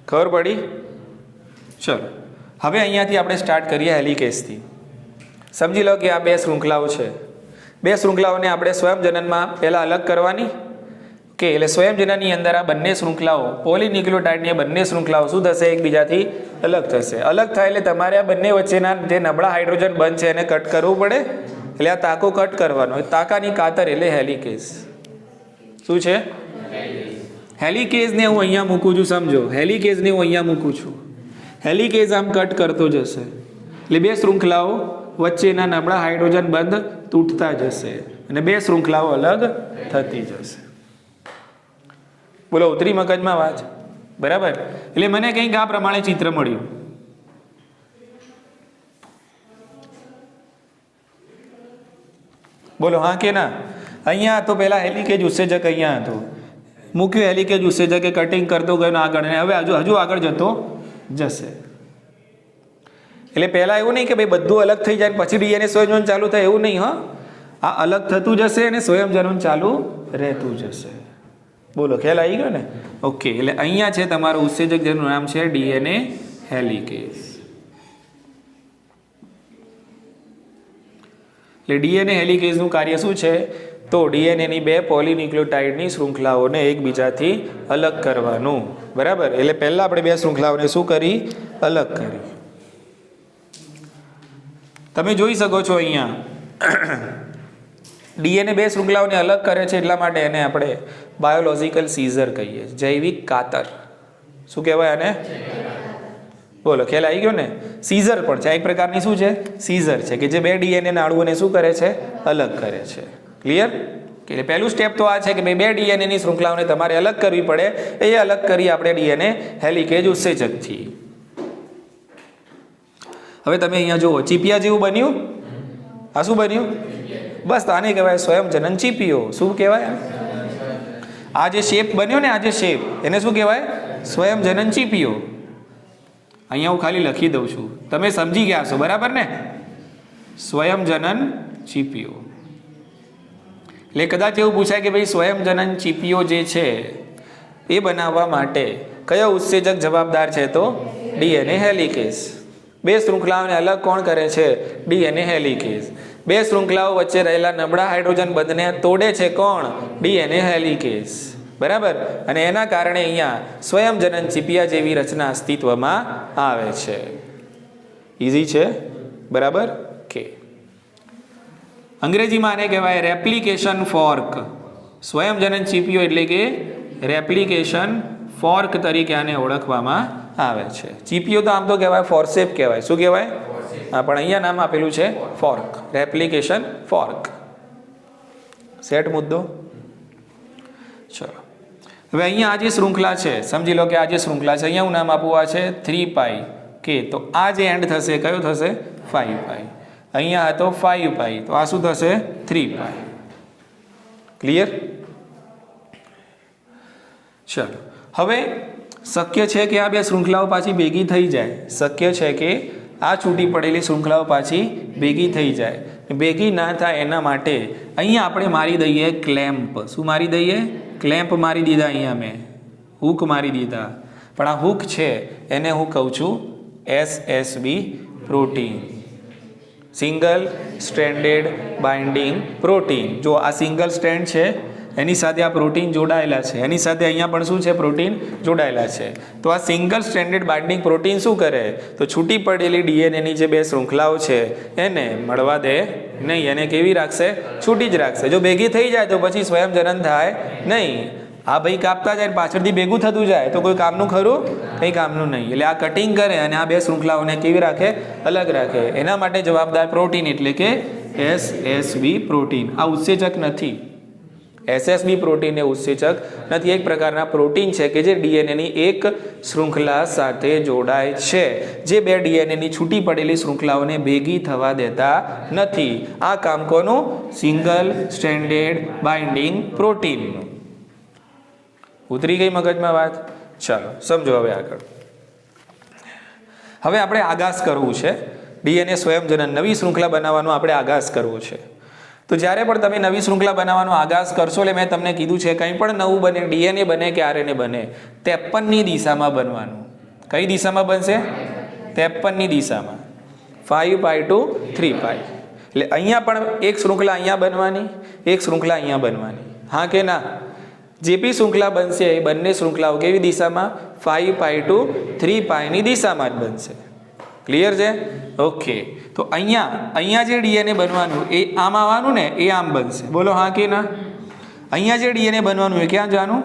ખબર પડી? ચલો હવે અહીંયાથી આપણે સ્ટાર્ટ કરીએ હેલિકેસથી. સમજી લો કે આ બે શૃંખલાઓ છે. બે શૃંખલાઓને આપણે સ્વયંજનનમાં પહેલાં અલગ કરવાની. કે એટલે સ્વયંજનનની અંદર આ બંને શૃંખલાઓ, પોલીન્યુક્લિયોટાઇડની બંને શૃંખલાઓ શું થશે? એકબીજાથી અલગ થશે. અલગ થાય એટલે તમારે આ બંને વચ્ચેના જે નબળા હાઇડ્રોજન બંધ છે એને કટ કરવું પડે. એટલે આ તાકો કટ કરવાનો. તાકાની કાતર એટલે હેલિકેસ. શું છે? હેલિકેઝને હું અહીંયા મૂકું છું, સમજો હેલિકેઝને હું અહીંયા મૂકું છું, હેલિકેઝ આમ કટ કરતો જશે એટલે બે શૃંખલાઓ વચ્ચેના નબળા હાઇડ્રોજન બંધ તૂટતા જશે અને બે શૃંખલાઓ અલગ થતી જશે. બોલો ઉતરી મગજમાં વાત? બરાબર. એટલે મને કંઈક આ પ્રમાણે ચિત્ર મળ્યું. બોલો હા કે ના? અહીંયા તો પહેલા હેલિકેજ ઉત્સેજક અહીંયા હતું, મૂક્યું હેલિકેજ ઉત્સેજકે કટિંગ કરતો ગયો આગળ, અને હવે હજુ આગળ જતો જશે. એટલે પહેલાં એવું નહીં કે ભાઈ બધું અલગ થઈ જાય પછી ડીએનએ સ્વયંજનન ચાલુ થાય, એવું નહીં. હા, આ અલગ થતું જશે અને સ્વયંજનન ચાલુ રહેતું જશે. બોલો ખ્યાલ આવી ગયો ને? ઓકે. એટલે અહીંયા છે તમારું ઉત્સેજક જેનું નામ છે ડીએનએ હેલિકેઝ. એટલે ડીએનએ હેલિકેઝનું કાર્ય શું છે? તો ડીએનએની બે પોલીન્યુક્લિયોટાઇડની શૃંખલાઓને એકબીજાથી અલગ કરવાનું. બરાબર. એટલે પહેલાં આપણે બે શૃંખલાઓને શું કરી? અલગ કરી. તમે જોઈ શકો છો અહીંયા ડીએનએ બે શૃંખલાઓને અલગ કરે છે એટલા માટે એને આપણે બાયોલોજિકલ સીઝર કહીએ, જૈવિક કાતર. શું કહેવાય આને? બોલો ખ્યાલ આવી ગયો ને? સીઝર પણ છે, એક પ્રકારની શું છે? સીઝર છે કે જે બે ડીએનએ નાડુઓને શું કરે છે? અલગ કરે છે. ક્લિયર? એટલે પહેલું સ્ટેપ તો આ છે કે બે ડીએનએની શૃંખલાઓને તમારે અલગ કરવી પડે. એ અલગ કરી આપણે ડીએનએ હેલિકેજ ઉત્સેચકથી. હવે તમે અહીંયા જુઓ, ચીપિયા જેવું બન્યું. આ શું બન્યું? બસ આને કહેવાય સ્વયંજનન ચીપિયો. શું કહેવાય? આ જે શેપ બન્યો ને, આ જે શેપ, એને શું કહેવાય? સ્વયંજનન ચીપિયો. અહીંયા હું ખાલી લખી દઉં છું, તમે સમજી ગયા છો. બરાબર ને? સ્વયંજનન ચીપિયો. એટલે કદાચ એવું પૂછાય કે ભાઈ સ્વયંજનન ચીપિયો જે છે એ બનાવવા માટે કયો ઉત્સેચક જવાબદાર છે? તો ડીએનએ હેલિકેઝ. બે શૃંખલાઓને અલગ કોણ કરે છે? ડીએનએ હેલિકેઝ. બે શૃંખલાઓ વચ્ચે રહેલા નબળા હાઇડ્રોજન બંધને તોડે છે કોણ? ડીએનએ હેલિકેઝ. બરાબર. અને એના કારણે અહીંયા સ્વયંજનન ચીપિયા જેવી રચના અસ્તિત્વમાં આવે છે. ઇઝી છે? બરાબર કે અંગ્રેજીમાં આને કહેવાય રેપ્લિકેશન ફોર્ક. સ્વયંજનન ચીપિયો એટલે કે રેપ્લિકેશન ફોર્ક તરીકે આને ઓળખવામાં આવે છે. ચીપિયો તો આમ તો કહેવાય ફોર્સેપ કહેવાય. શું કહેવાય? હા, પણ અહીંયા નામ આપેલું છે ફોર્ક, રેપ્લિકેશન ફોર્ક. સેટ મુદ્દો? ચલો હવે અહીંયા આ જે શૃંખલા છે, સમજી લો કે આ જે શૃંખલા છે, અહીંયા હું નામ આપવું આ છે 3π કે. તો આ જે એન્ડ થશે કયો થશે? 5π. અહીંયા હતો 5π, તો આ શું થશે? 3π. ક્લિયર? ચલો હવે શક્ય છે કે આ બે શૃંખલાઓ પાછી ભેગી થઈ જાય. શક્ય છે કે આ છૂટી પડેલી શૃંખલાઓ પાછી ભેગી થઈ જાય. ભેગી ના થાય એના માટે અહીંયા આપણે મારી દઈએ ક્લેમ્પ. શું મારી દઈએ? ક્લેમ્પ મારી દીધા. અહીંયા મેં હૂક મારી દીધા. પણ આ હૂક છે એને હું કહું છું SSB protein, single stranded binding protein. જો આ સિંગલ સ્ટ્રેન્ડ છે એની સાથે આ પ્રોટીન જોડાયેલા છે, એની સાથે અહીંયા પણ શું છે? પ્રોટીન જોડાયેલા છે. તો આ સિંગલ સ્ટ્રેન્ડેડ બાઇન્ડિંગ પ્રોટીન શું કરે? તો છૂટી પડેલી ડીએનએની જે બે શૃંખલાઓ છે એને મળવા દે નહીં. એને કેવી રાખશે? છૂટી જ રાખશે. જો ભેગી થઈ જાય તો પછી સ્વયંજનન થાય નહીં. આ ભાઈ કાપતા જાય પાછળથી ભેગું થતું જાય તો કોઈ કામનું ખરું? કંઈ કામનું નહીં. એટલે આ કટિંગ કરે અને આ બે શૃંખલાઓને કેવી રાખે? અલગ રાખે. એના માટે જવાબદાર પ્રોટીન એટલે કે SSB પ્રોટીન. આ ઉત્સેચક નથી. SSB પ્રોટીન એ ઉત્સેચક નથી. એક પ્રકારના પ્રોટીન છે કે જે ડીએનએની એક શૃંખલા સાથે જોડાય છે, જે બે ડીએનએની છૂટી પડેલી શૃંખલાઓને ભેગી થવા દેતા નથી. આ કામ કોનું? સિંગલ સ્ટ્રેન્ડેડ બાઇન્ડિંગ પ્રોટીનનું. ઉતરી ગઈ મગજમાં વાત? ચાલો સમજો હવે આગળ. હવે આપણે આગાસ કરવું છે. ડીએનએ સ્વયંજનન નવી શૃંખલા બનાવવાનો આપણે આગાસ કરવો છે. તો જ્યારે પણ તમે નવી શૃંખલા બનાવવાનો આગાસ કરશો, એટલે મેં તમને કીધું છે કંઈ પણ નવું બને, ડીએનએ બને કે આરએનએ બને, 53ની દિશામાં બનવાનું. કઈ દિશામાં બનશે? 53ની દિશામાં. 5π to 3π. એટલે અહીંયા પણ એક શૃંખલા અહીંયા બનવાની, એક શૃંખલા અહીંયા બનવાની. હા કે ના? જે બી શૃંખલા બનશે એ બંને શૃંખલાઓ કેવી દિશામાં? 5π to 3π ની દિશામાં જ બનશે. ક્લિયર છે? ઓકે. તો અહીંયા જે ડીએનએ બનવાનું એ આમ આવવાનું ને, એ આમ બનશે. બોલો હા કે ના? અહીંયા જે ડીએનએ બનવાનું એ ક્યાં જવાનું?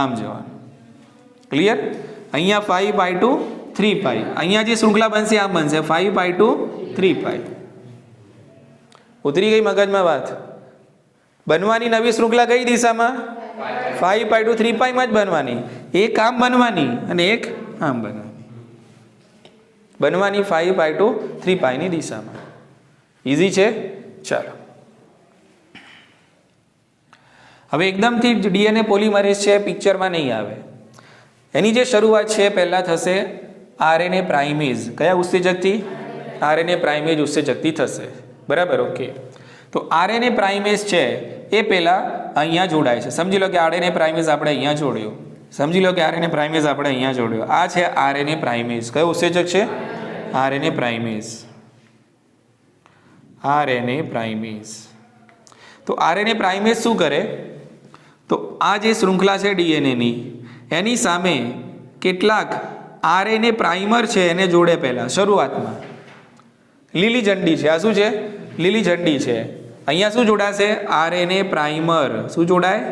આમ જવાનું. ક્લિયર? અહીંયા 5 2 3 પાઈ, અહીંયા જે શૃંખલા બનશે આમ બનશે 5 2 3 પાઈ. ઉતરી ગઈ મગજમાં વાત? બનવાની નવી શૃંખલા કઈ દિશામાં? 5 2 3 પાઈમાં જ બનવાની. એક આમ બનવાની અને એક આમ બનવાની 5 2 3 પાઈની દિશામાં. ઇઝી છે? ચાલો હવે એકદમથી ડીએનએ પોલિમરેઝ છે પિક્ચરમાં નહીં આવે. એની જે શરૂઆત છે પહેલાં થશે આરએનએ પ્રાઇમેઝ. કયા ઉત્સેચકથી? આરએનએ પ્રાઇમેઝ ઉત્સેચકથી થશે. બરાબર? ઓકે. તો આરએનએ પ્રાઇમેઝ છે એ પહેલાં અહીંયા જોડાય છે. સમજી લો કે આરએનએ પ્રાઇમેઝ આપણે અહીંયા જોડ્યો. સમજી લો કે આરએનએ પ્રાઇમેઝ આપણે અહીંયા જોડ્યો. આ છે આરએનએ પ્રાઇમેઝ. કયો ઉત્સેચક છે? આરએનએ પ્રાઇમેઝ. આરએનએ પ્રાઇમેઝ. તો આરએનએ પ્રાઇમેઝ શું કરે? તો આ જે શૃંખલા છે ડીએનએની એની સામે કેટલાક આરએનએ પ્રાઇમર છે એને જોડે. પહેલાં શરૂઆતમાં લીલી ઝંડી છે. આ શું છે? લીલી ઝંડી છે. અહીંયા શું જોડાશે? RNA primer. શું જોડાય?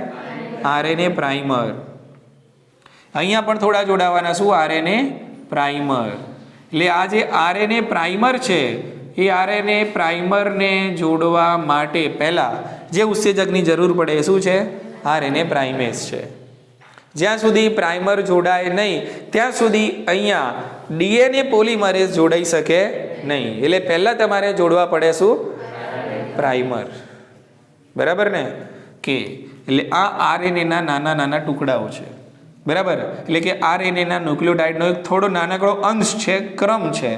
RNA primer. અહીંયા પણ થોડા જોડાવાના. શું? RNA primer. એટલે આ જે આરએનએ પ્રાઇમર છે એ આરએનએ પ્રાઇમરને જોડવા માટે પહેલાં જે ઉત્સેચકની જરૂર પડે એ શું છે? આરએનએ પ્રાઇમેઝ છે. જ્યાં સુધી પ્રાઇમર જોડાય નહીં ત્યાં સુધી અહીંયા ડીએનએ પોલિમરેઝ જોડાઈ શકે નહીં. એટલે પહેલાં તમારે જોડવા પડે શું? પ્રાઇમર. બરાબર ને? કે એટલે આ આરએનએના નાના નાના ટુકડાઓ છે. બરાબર? એટલે કે આરએનએના ન્યુક્લિયોટાઇડનો એક થોડો નાનકડો અંશ છે, ક્રમ છે,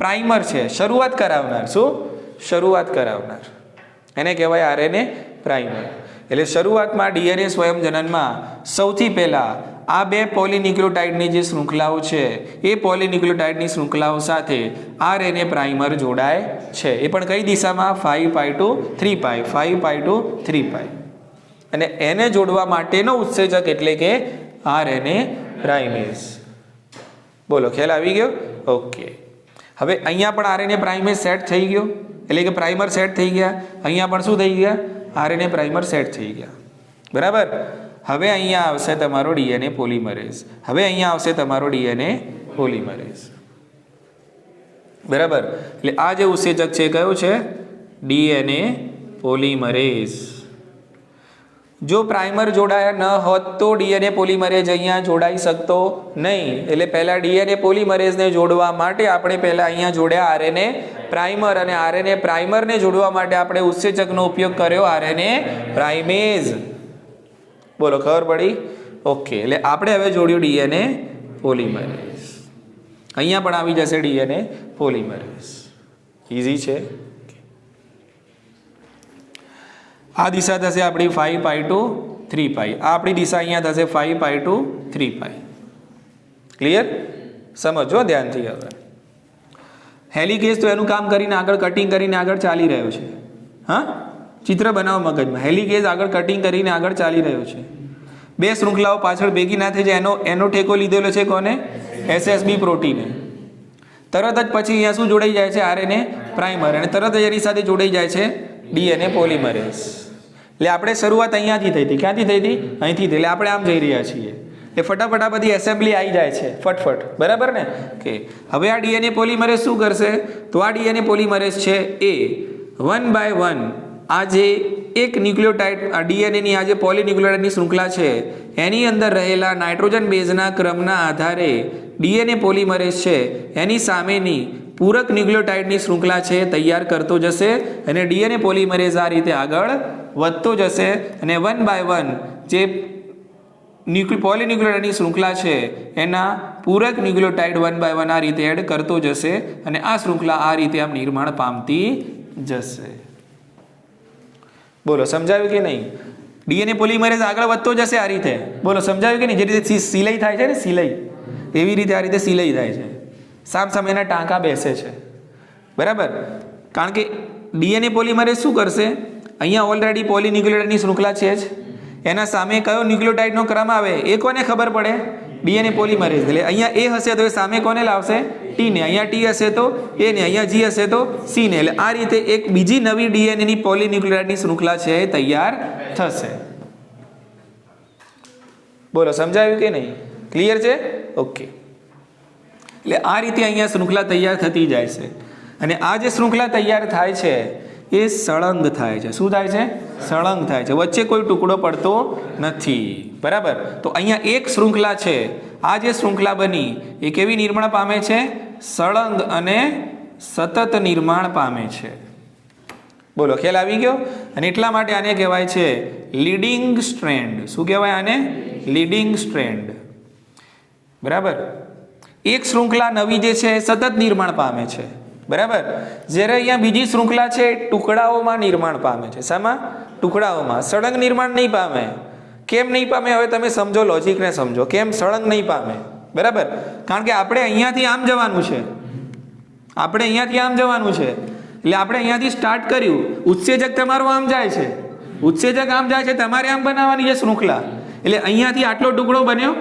પ્રાઇમર છે, શરૂઆત કરાવનાર. શું? શરૂઆત કરાવનાર. એને કહેવાય આરએનએ પ્રાઇમર. એટલે શરૂઆતમાં ડીએનએ સ્વયંજનનમાં સૌથી પહેલાં આ બે પોલીન્યુક્લિયોટાઇડની જે શૃંખલાઓ છે એ પોલીન્યુક્લિયોટાઇડની શૃંખલાઓ સાથે આરએનએ પ્રાઇમર જોડાય છે. એ પણ કઈ દિશામાં? 5 2 3 પાઈ. 5 2 3 પાઈ. અને એને જોડવા માટેનો ઉત્સેચક એટલે કે આરએનએ પ્રાઇમેઝ. બોલો, ખ્યાલ આવી ગયો? ઓકે. હવે અહીંયા પણ આરએનએ પ્રાઇમેઝ સેટ થઈ ગયો. એટલે કે પ્રાઇમર સેટ થઈ ગયા. અહીંયા પણ શું થઈ ગયા? આરએનએ પ્રાઇમર સેટ થઈ ગયા. બરાબર? હવે અહીંયા આવશે તમારો ડીએનએ પોલિમરેઝ. હવે અહીંયા આવશે તમારો ડીએનએ પોલિમરેઝ. બરાબર? એટલે આ જે ઉત્સેચક છે કયો છે? DNA polymerase. જો પ્રાઇમર જોડાયા ન હોત તો ડીએનએ પોલિમરેઝ અહીંયા જોડાઈ શકતો નહીં. એટલે પહેલાં ડીએનએ પોલિમરેઝને જોડવા માટે આપણે પહેલાં અહીંયા જોડ્યા આરએનએ પ્રાઇમર, અને આરએનએ પ્રાઇમરને જોડવા માટે આપણે ઉત્સેચકનો ઉપયોગ કર્યો આરએનએ પ્રાઇમેઝ. બોલો, ખબર પડી? ઓકે. એટલે આપણે હવે જોડ્યું ડીએનએ પોલિમરેઝ. અહીંયા પણ આવી જશે ડીએનએ પોલિમરેઝ. ઇઝી છે. આ દિશા થશે આપણી 5 2 3 પાઈ. આ આપણી દિશા અહીંયા થશે 5 2 3 પાઈ. ક્લિયર? સમજો ધ્યાનથી. હવે હેલિકેઝ તો એનું કામ કરીને આગળ કટિંગ કરીને આગળ ચાલી રહ્યો છે. હા, ચિત્ર બનાવો મગજમાં. હેલિકેઝ આગળ કટિંગ કરીને આગળ ચાલી રહ્યો છે. બે શૃંખલાઓ પાછળ ભેગી ના થઈ જાય એનો ઠેકો લીધેલો છે કોને? એસએસબી પ્રોટીને. તરત જ પછી અહીંયા શું જોડાઈ જાય છે? RNA primer. અને તરત જ એની સાથે જોડાઈ જાય છે ડીએનએ પોલિમરેઝ. એટલે આપણે શરૂઆત અહીંયાથી થઈ હતી. ક્યાંથી થઈ હતી? અહીંથી થઈ. એટલે આપણે આમ જઈ રહ્યા છીએ. એ ફટાફટ આ બધી એસેમ્બલી આવી જાય છે ફટફટ. બરાબર ને? કે હવે આ ડીએનએ પોલિમરેઝ શું કરશે? તો આ ડીએનએ પોલિમરેઝ છે એ 1 બાય 1 આ જે એક ન્યુક્લિયોટાઇડ આ ડીએનએની આ જે પોલીન્યુક્લિયોટાઇડની શૃંખલા છે એની અંદર રહેલા નાઇટ્રોજન બેઝના ક્રમના આધારે ડીએનએ પોલિમરેઝ છે એની સામેની પૂરક ન્યુક્લિયોટાઇડની શૃંખલા છે તૈયાર કરતો જશે. અને ડીએનએ પોલિમરેઝ આ રીતે આગળ વધતો જશે અને 1 બાય 1 જે પોલીન્યુક્લિયોટાઇડની શૃંખલા છે એના પૂરક ન્યુક્લિયોટાઇડ 1 બાય 1 આ રીતે એડ કરતો જશે અને આ શૃંખલા આ રીતે આમ નિર્માણ પામતી જશે. બોલો, સમજાયું કે નહીં? ડીએનએ પોલિમરેઝ આગળ વધતો જશે આ રીતે. બોલો, સમજાયું કે નહીં? જે રીતે સિલાઈ થાય છે ને, સિલાઈ, એવી રીતે આ રીતે સિલાઈ થાય છે. સામસામેના ટાંકા બેસે છે. બરાબર? કારણ કે ડીએનએ પોલિમરેઝ શું કરશે? અહીંયા ઓલરેડી પોલીન્યુક્લિયોટાઇડની શૃંખલા છે જ. એના સામે કયો ન્યુક્લિયોટાઇડનો ક્રમ આવે એ કોને ખબર પડે? DNA polymerase. એટલે અહીંયા એ હશે તો એ સામે કોને લાવશે? ટી ને. અહીંયા ટી હશે તો એ ને. અહીંયા જી હશે તો સી ને. એટલે આ રીતે એક બીજી નવી ડીએનએની પોલીન્યુક્લિયોટાઇડની શૃંખલા છે એ તૈયાર થશે. બોલો, સમજાયું કે નહીં? ક્લિયર છે? ઓકે. એટલે આ રીતે અહીંયા શૃંખલા તૈયાર થતી જાય છે અને આ જે શૃંખલા તૈયાર થાય છે એ સળંગ થાય છે. શું થાય છે? સળંગ થાય છે, વચ્ચે કોઈ ટુકડો પડતો નથી. બરાબર. તો અહીંયા એક શૃંખલા છે, આ જે શૃંખલા બની એ કેવી નિર્માણ પામે છે? સળંગ અને સતત નિર્માણ પામે છે. બોલો, ખ્યાલ આવી ગયો? અને એટલા માટે આને કહેવાય છે લીડિંગ સ્ટ્રેન્ડ. શું કહેવાય આને? Leading strand. બરાબર. એક શૃંખલા નવી જે છે એ સતત નિર્માણ પામે છે. બરાબર. જ્યારે અહીંયા બીજી શૃંખલા છે ટુકડાઓમાં નિર્માણ પામે છે. શામાં? ટુકડાઓમાં. સળંગ નિર્માણ નહીં પામે. કેમ નહીં પામે? હવે તમે સમજો, લોજિકને સમજો. કેમ સળંગ નહીં પામે? બરાબર. કારણ કે આપણે અહીંયાથી આમ જવાનું છે, આપણે અહીંયાથી આમ જવાનું છે. એટલે આપણે અહીંયાથી સ્ટાર્ટ કર્યું, ઉત્સેજક તમારું આમ જાય છે, ઉત્સેજક આમ જાય છે, તમારે આમ બનાવવાની છે શૃંખલા. એટલે અહીંયાથી આટલો ટુકડો બન્યો,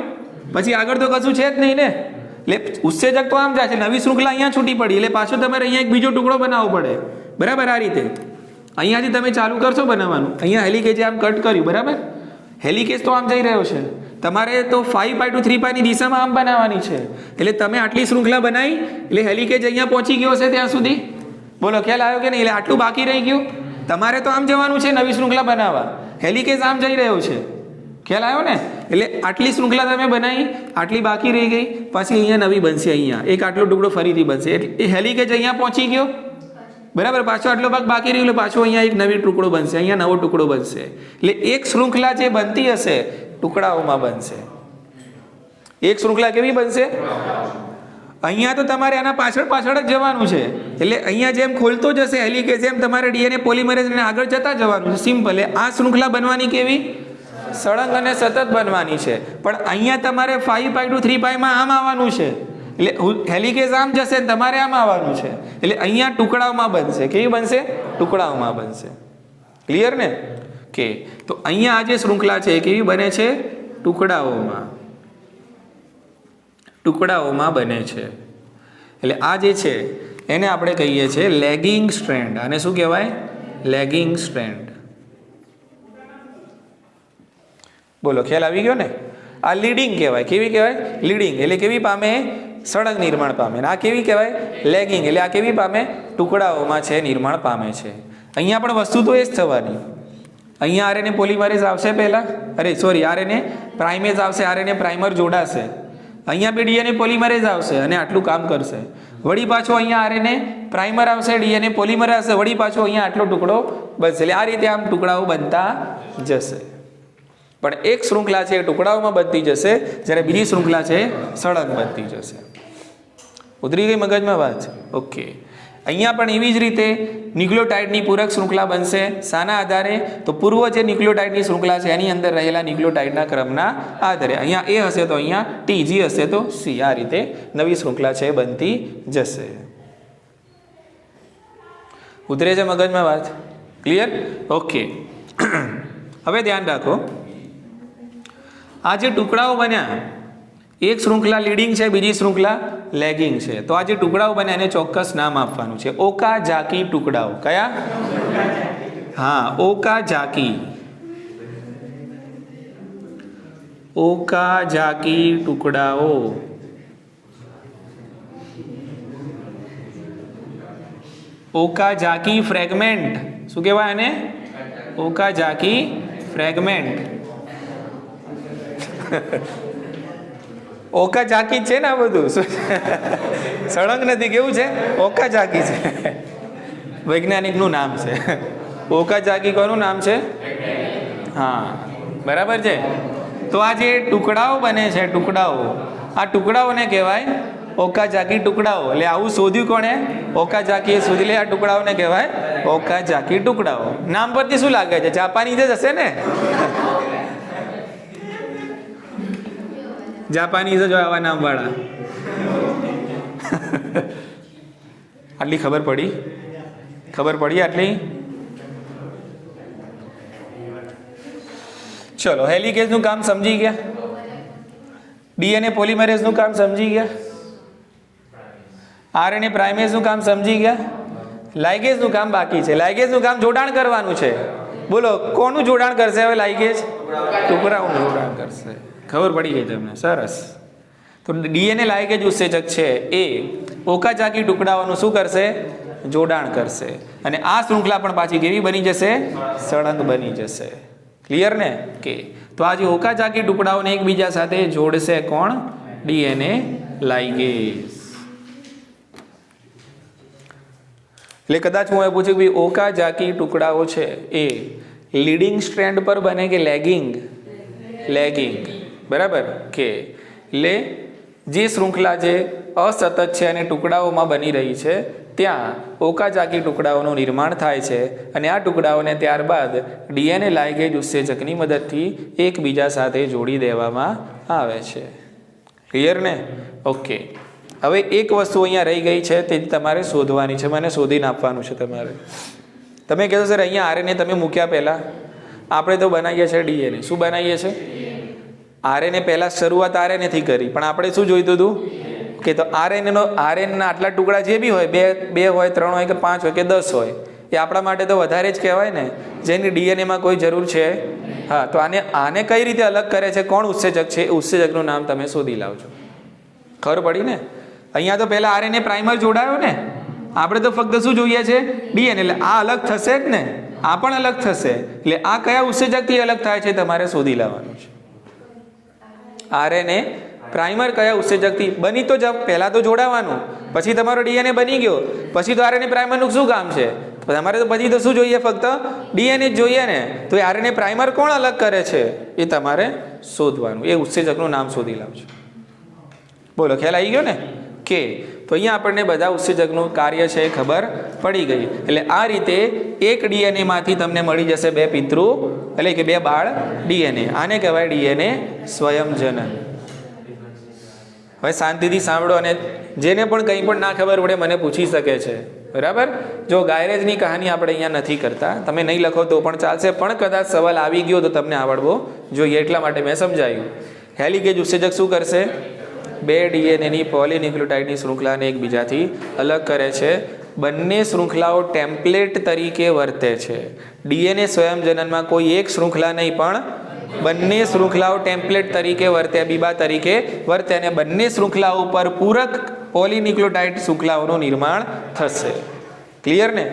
પછી આગળ તો કશું છે જ નહીં ને. એટલે ઉત્સેજક તો આમ જાય છે, નવી શૃંખલા અહીંયા છૂટી પડી, એટલે પાછો તમારે અહીંયા એક બીજો ટુકડો બનાવવો પડે. બરાબર. આ રીતે અહીંયાથી તમે ચાલુ કરશો બનાવવાનું. અહીંયા હેલિકેજ આમ કટ કર્યું. બરાબર. હેલિકેજ તો આમ જઈ રહ્યો છે, તમારે તો 5π to 3π ની દિશામાં આમ બનાવવાની છે. એટલે તમે આટલી શૃંખલા બનાવી, એટલે હેલિકેજ અહીંયા પહોંચી ગયો છે ત્યાં સુધી. બોલો, ખ્યાલ આવ્યો કે નહીં? એટલે આટલું બાકી રહી ગયું. તમારે તો આમ જવાનું છે નવી શૃંખલા બનાવવા, હેલિકેજ આમ જઈ રહ્યો છે. ખ્યાલ આવ્યો ને? એટલે આટલી શૃંખલા તમે બનાવી, આટલી બાકી રહી ગઈ, પાછી અહીંયા નવી બનશે. અહીંયા એક આટલો ટુકડો ફરીથી બનશે. એટલે એ હેલિકેજ અહીંયા પહોંચી ગયો. બરાબર. પાછો આટલો ભાગ બાકી રહ્યો, એટલે પાછો અહીંયા એક નવી ટુકડો બનશે, અહીંયા નવો ટુકડો બનશે. એટલે એક શૃંખલા જે બનતી હશે ટુકડાઓમાં બનશે. એક શૃંખલા કેવી બનશે? અહીંયા તો તમારે આના પાછળ પાછળ જ જવાનું છે. એટલે અહીંયા જેમ ખોલતો જશે હેલિકેજ, એમ તમારે ડીએનએ પોલિમરેઝને આગળ જતા જવાનું છે. સિમ્પલ. આ શૃંખલા બનવાની કેવી? સળંગ અને સતત બનવાની છે. પણ અહીંયા તમારે 5π to 3π માં આમ આવવાનું છે. એટલે હેલિકેજ આમ જશે, તમારે આમ આવવાનું છે. એટલે અહીંયા ટુકડાઓમાં બનશે. કેવી બનશે? ટુકડાઓમાં બનશે. ક્લિયર ને? કે તો અહીંયા આ જે શૃંખલા છે એ કેવી બને છે? ટુકડાઓમાં. ટુકડાઓમાં બને છે. એટલે આ જે છે એને આપણે કહીએ છીએ લેગિંગ સ્ટ્રેન્ડ. આને શું કહેવાય? Lagging strand. બોલો, ખ્યાલ આવી ગયો ને? આ લીડિંગ કહેવાય. કેવી કહેવાય? લીડિંગ. એટલે કેવી પામે? સળંગ નિર્માણ પામે. આ કેવી કહેવાય? લેગિંગ. એટલે આ કેવી પામે? ટુકડાઓમાં છે નિર્માણ પામે છે. અહીંયા પણ વસ્તુ તો એ જ થવાની. અહીંયા આરએનએ પોલિમરેઝ આવશે પહેલા, અરે સોરી, આરએનએ પ્રાઇમેઝ આવશે, આરએનએ પ્રાઇમર જોડાશે. અહીંયા બી ડીએનએ પોલિમરેઝ આવશે અને આટલું કામ કરશે. વળી પાછો અહીંયા આરએનએ પ્રાઇમર આવશે, ડીએનએ પોલિમર આવશે, વળી પાછો અહીંયા આટલો ટુકડો બનશે. એટલે આ રીતે આમ ટુકડાઓ બનતા જશે. પણ એક શૃંખલા છે એ ટુકડાઓમાં બનતી જશે, જ્યારે બીજી શૃંખલા છે સળંગ બનતી જશે. ઉતરી ગઈ મગજમાં વાત? ઓકે. અહીંયા પણ એવી જ રીતે ન્યુક્લિયોટાઇડની પૂરક શૃંખલા બનશે. શાના આધારે? તો પૂર્વ જે ન્યુક્લિયોટાઇડની શૃંખલા છે એની અંદર રહેલા ન્યુક્લિયોટાઇડના ક્રમના આધારે. અહીંયા એ હશે તો અહીંયા ટી, જી હશે તો સી. આ રીતે નવી શૃંખલા છે બનતી જશે. ઉતરે છે મગજમાં વાત? ક્લિયર? ઓકે. હવે ધ્યાન રાખો, આ જે ટુકડાઓ બન્યા, એક શૃંખલા લીડિંગ છે, બીજી શૃંખલા લેગિંગ છે. તો આ જે ટુકડાઓ બન્યા એને ચોક્કસ નામ આપવાનું છે. ઓકાઝાકી ટુકડાઓ. કયા? હા, ઓકાઝાકી. ઓકાઝાકી ટુકડાઓ. Okazaki fragment. શું કહેવાય આને? Okazaki fragment. ઓકાઝાકી છે ને આ બધું, સળંગ નથી. કેવું છે? ઓકાઝાકી છે. વૈજ્ઞાનિકનું નામ છે ઓકાઝાકી. કોનું નામ છે? હા, બરાબર છે. તો આ જે ટુકડાઓ બને છે, ટુકડાઓ, આ ટુકડાઓને કહેવાય ઓકાઝાકી ટુકડાઓ. એટલે આવું શોધ્યું કોણે? ઓકાઝાકીએ શોધી લે. આ ટુકડાઓને કહેવાય ઓકાઝાકી ટુકડાઓ. નામ પરથી શું લાગે છે? જાપાનીઝ જ હશે ને? જાપાનીઝ જ હોય આવા નામ વાળા. આટલી ખબર પડી? ખબર પડી આટલી? ચલો, હેલિકેજનું કામ સમજી ગયા, ડીએનએ પોલિમરેઝનું કામ સમજી ગયા, આરએનએ પ્રાઇમેઝનું કામ સમજી ગયા, લાઇગેઝનું કામ બાકી છે. લાઇગેઝનું કામ જોડાણ કરવાનું છે. બોલો, કોનું જોડાણ કરશે હવે લાઇગેજ? ટુકડાઓનું જોડાણ કરશે. ખબર પડી ગઈ તમને? સરસ. તો ડીએનએ લાયગેજ ઉત્સેચક છે એ ઓકાજાકી ટુકડાઓનું શું કરશે? જોડાણ કરશે. અને આ શૃંખલા પણ પાછી કેવી બની જશે? સળંગ બની જશે. ક્લિયર ને? કે તો આ જે ઓકાજાકી ટુકડાઓને એકબીજા સાથે જોડશે કોણ? ડીએનએ લાયગેજ. એટલે કદાચ હું એ પૂછ્યું કે ઓકાજાકી ટુકડાઓ છે એ લીડિંગ સ્ટ્રેન્ડ પર બને કે લેગિંગ? લેગિંગ. બરાબર. કે એટલે જે શૃંખલા જે અસતત છે અને ટુકડાઓમાં બની રહી છે ત્યાં ઓકાજાકી ટુકડાઓનું નિર્માણ થાય છે અને આ ટુકડાઓને ત્યારબાદ ડીએનએ લાયગેજ ઉત્સેચકની મદદથી એકબીજા સાથે જોડી દેવામાં આવે છે. ક્લિયર ને? ઓકે. હવે એક વસ્તુ અહીંયા રહી ગઈ છે તે તમારે શોધવાની છે, મને શોધીને આપવાનું છે તમારે. તમે કહેશો સર અહીંયા આરએનએ તમે મૂક્યા પહેલાં આપણે તો બનાવીએ છીએ ડીએનએ. શું બનાવીએ છીએ? આરએનએ પહેલાં શરૂઆત આરએનએથી કરી, પણ આપણે શું જોઈતું હતું કે તો આરએનએના આટલા ટુકડા જે બી હોય, બે હોય, 3 હોય કે 5 હોય કે 10 હોય, એ આપણા માટે તો વધારે જ કહેવાય ને, જેની ડીએનએમાં કોઈ જરૂર છે. હા, તો આને કઈ રીતે અલગ કરે છે? કોણ ઉત્સેચક છે? એ ઉત્સેચકનું નામ તમે શોધી લાવજો. ખબર પડી ને? અહીંયા તો પહેલા આરએનએ પ્રાઇમર જોડાયો ને, આપણે તો ફક્ત શું જોઈએ છે? ડીએનએ. એટલે આ અલગ થશે જ ને, આ પણ અલગ થશે. એટલે આ કયા ઉત્સેચકથી અલગ થાય છે તમારે શોધી લાવવાનું છે. આરએનએ પ્રાઇમર કયા ઉત્સેચકથી બની? તો પહેલા તો જોડાવાનું, પછી તમારો ડીએનએ બની ગયો, પછી તો આરએનએ પ્રાઇમરનું શું કામ છે? તમારે તો પછી તો શું જોઈએ? ફક્ત ડીએનએ જ જોઈએ ને. તો એ આરએનએ પ્રાઇમર કોણ અલગ કરે છે એ તમારે શોધવાનું. એ ઉત્સેચકનું નામ શોધી લાવજો. બોલો, ખ્યાલ આવી ગયો ને? કે તો અહીંયા આપણને બધા ઉત્સેચકનું કાર્ય છે એ ખબર પડી ગઈ. એટલે આ રીતે એક ડીએનએમાંથી તમને મળી જશે 2 પિતૃ, એટલે કે 2 બાળ ડીએનએ. આને કહેવાય ડીએનએ સ્વયંજનન. હવે શાંતિથી સાંભળો, અને જેને પણ કંઈ પણ ના ખબર પડે મને પૂછી શકે છે. બરાબર? જો ગાયરેજની કહાની આપણે અહીંયા નથી કરતા, તમે નહીં લખો તો પણ ચાલશે, પણ કદાચ સવાલ આવી ગયો તો તમને આવડવો જોઈએ, એટલા માટે મેં સમજાવ્યું. હેલિકેજ ઉત્સેચક શું કરશે? 2 ડીએનએની પોલીન્યુક્લિયોટાઇડની શૃંખલાને એકબીજાથી અલગ કરે છે. બંને શૃંખલાઓ ટેમ્પલેટ તરીકે વર્તે છે. ડીએનએ સ્વયંજનનમાં કોઈ એક શૃંખલા નહીં, પણ બંને શૃંખલાઓ ટેમ્પલેટ તરીકે વર્તે, બીબા તરીકે વર્તે, અને બંને શૃંખલાઓ પર પૂરક પોલીન્યુક્લિયોટાઇડ શૃંખલાઓનું નિર્માણ થશે. ક્લિયર ને?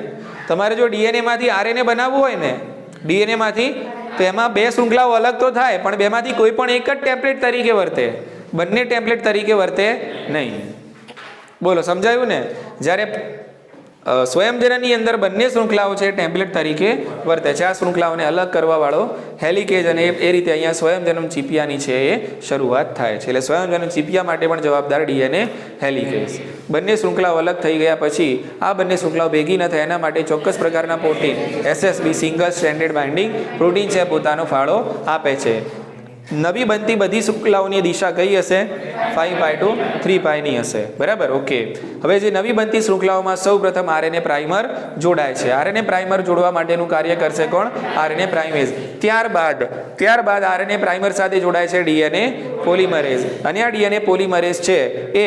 તમારે જો ડીએનએમાંથી આરએનએ બનાવવું હોય ને, ડીએનએમાંથી, તો એમાં 2 શૃંખલાઓ અલગ તો થાય, પણ બેમાંથી કોઈ પણ એક જ ટેમ્પલેટ તરીકે વર્તે, બંને ટેમ્પલેટ તરીકે વર્તે નહીં. બોલો, સમજાયું ને? જ્યારે સ્વયંજનનની અંદર બંને શૃંખલાઓ છે ટેમ્પલેટ તરીકે વર્તે છે. આ શૃંખલાઓને અલગ કરવા વાળો હેલિકેજ, અને એ રીતે અહીંયા સ્વયંજનન ચીપિયાની છે એ શરૂઆત થાય છે. એટલે સ્વયંજનન ચીપિયા માટે પણ જવાબદાર ડીએનએ હેલિકેજ. બંને શૃંખલાઓ અલગ થઈ ગયા પછી આ બંને શૃંખલાઓ ભેગી ન થાય એના માટે ચોક્કસ પ્રકારના protein, SSB single stranded binding protein છે પોતાનો ફાળો આપે છે. નવી બનતી બધી શૃંખલાઓની દિશા કઈ હશે? 5π to 3π ની હશે. બરાબર? ઓકે. હવે જે નવી બનતી શૃંખલાઓમાં સૌ પ્રથમ આરએનએ પ્રાઇમર જોડાય છે. આરએનએ પ્રાઇમર જોડવા માટેનું કાર્ય કરશે કોણ? આરએનએ પ્રાઇમેઝ. ત્યારબાદ આરએનએ પ્રાઇમર સાથે જોડાય છે ડીએનએ પોલિમરેઝ. અને આ ડીએનએ પોલિમરેઝ છે એ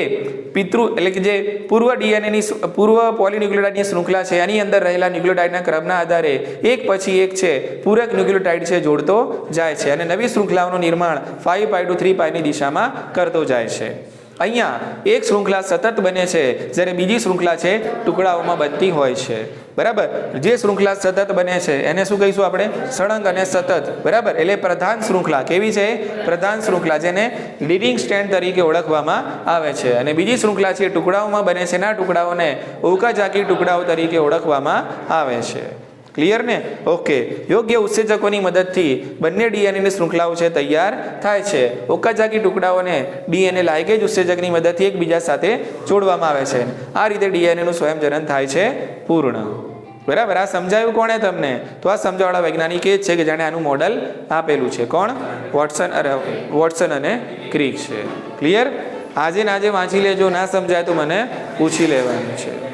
એટલે કે જે પૂર્વ પોલીન્યુક્લિયોટાઇડની શૃંખલા છે એની અંદર રહેલા ન્યુક્લિયોટાઇડના ક્રમના આધારે એક પછી એક છે પૂરક ન્યુક્લિયોટાઇડ છે જોડતો જાય છે, અને નવી શૃંખલાઓનું નિર્માણ 5π to 3π ની દિશામાં કરતો જાય છે. અહીંયા એક શૃંખલા સતત બને છે, જ્યારે બીજી શૃંખલા છે ટુકડાઓમાં બનતી હોય છે. બરાબર? જે શૃંખલા સતત બને છે એને શું કહીશું આપણે? સળંગ અને સતત. બરાબર? એટલે પ્રધાન શૃંખલા કેવી છે? પ્રધાન શૃંખલા, જેને લીડિંગ સ્ટ્રેન્ડ તરીકે ઓળખવામાં આવે છે. અને બીજી શૃંખલા છે ટુકડાઓમાં બને છે, ના ટુકડાઓને ઓકાજાકી ટુકડાઓ તરીકે ઓળખવામાં આવે છે. ક્લિયર ને? ઓકે. યોગ્ય ઉત્સેચકોની મદદથી બંને ડીએનએની શૃંખલાઓ છે તૈયાર થાય છે. ઓકાજાકી ટુકડાઓને ડીએનએ લાયગેજ ઉત્સેચકની મદદથી એકબીજા સાથે જોડવામાં આવે છે. આ રીતે ડીએનએનું સ્વયંજનન થાય છે પૂર્ણ. બરાબર? આ સમજાયું કોણે તમને? તો આ સમજાવવાળા વૈજ્ઞાનિક એ જ છે કે જેણે આનું મોડલ આપેલું છે. કોણ? વોટસન અને ક્રિક છે. ક્લિયર? આજે ને આજે વાંચી લેજો, ના સમજાય તો મને પૂછી લેવાનું છે.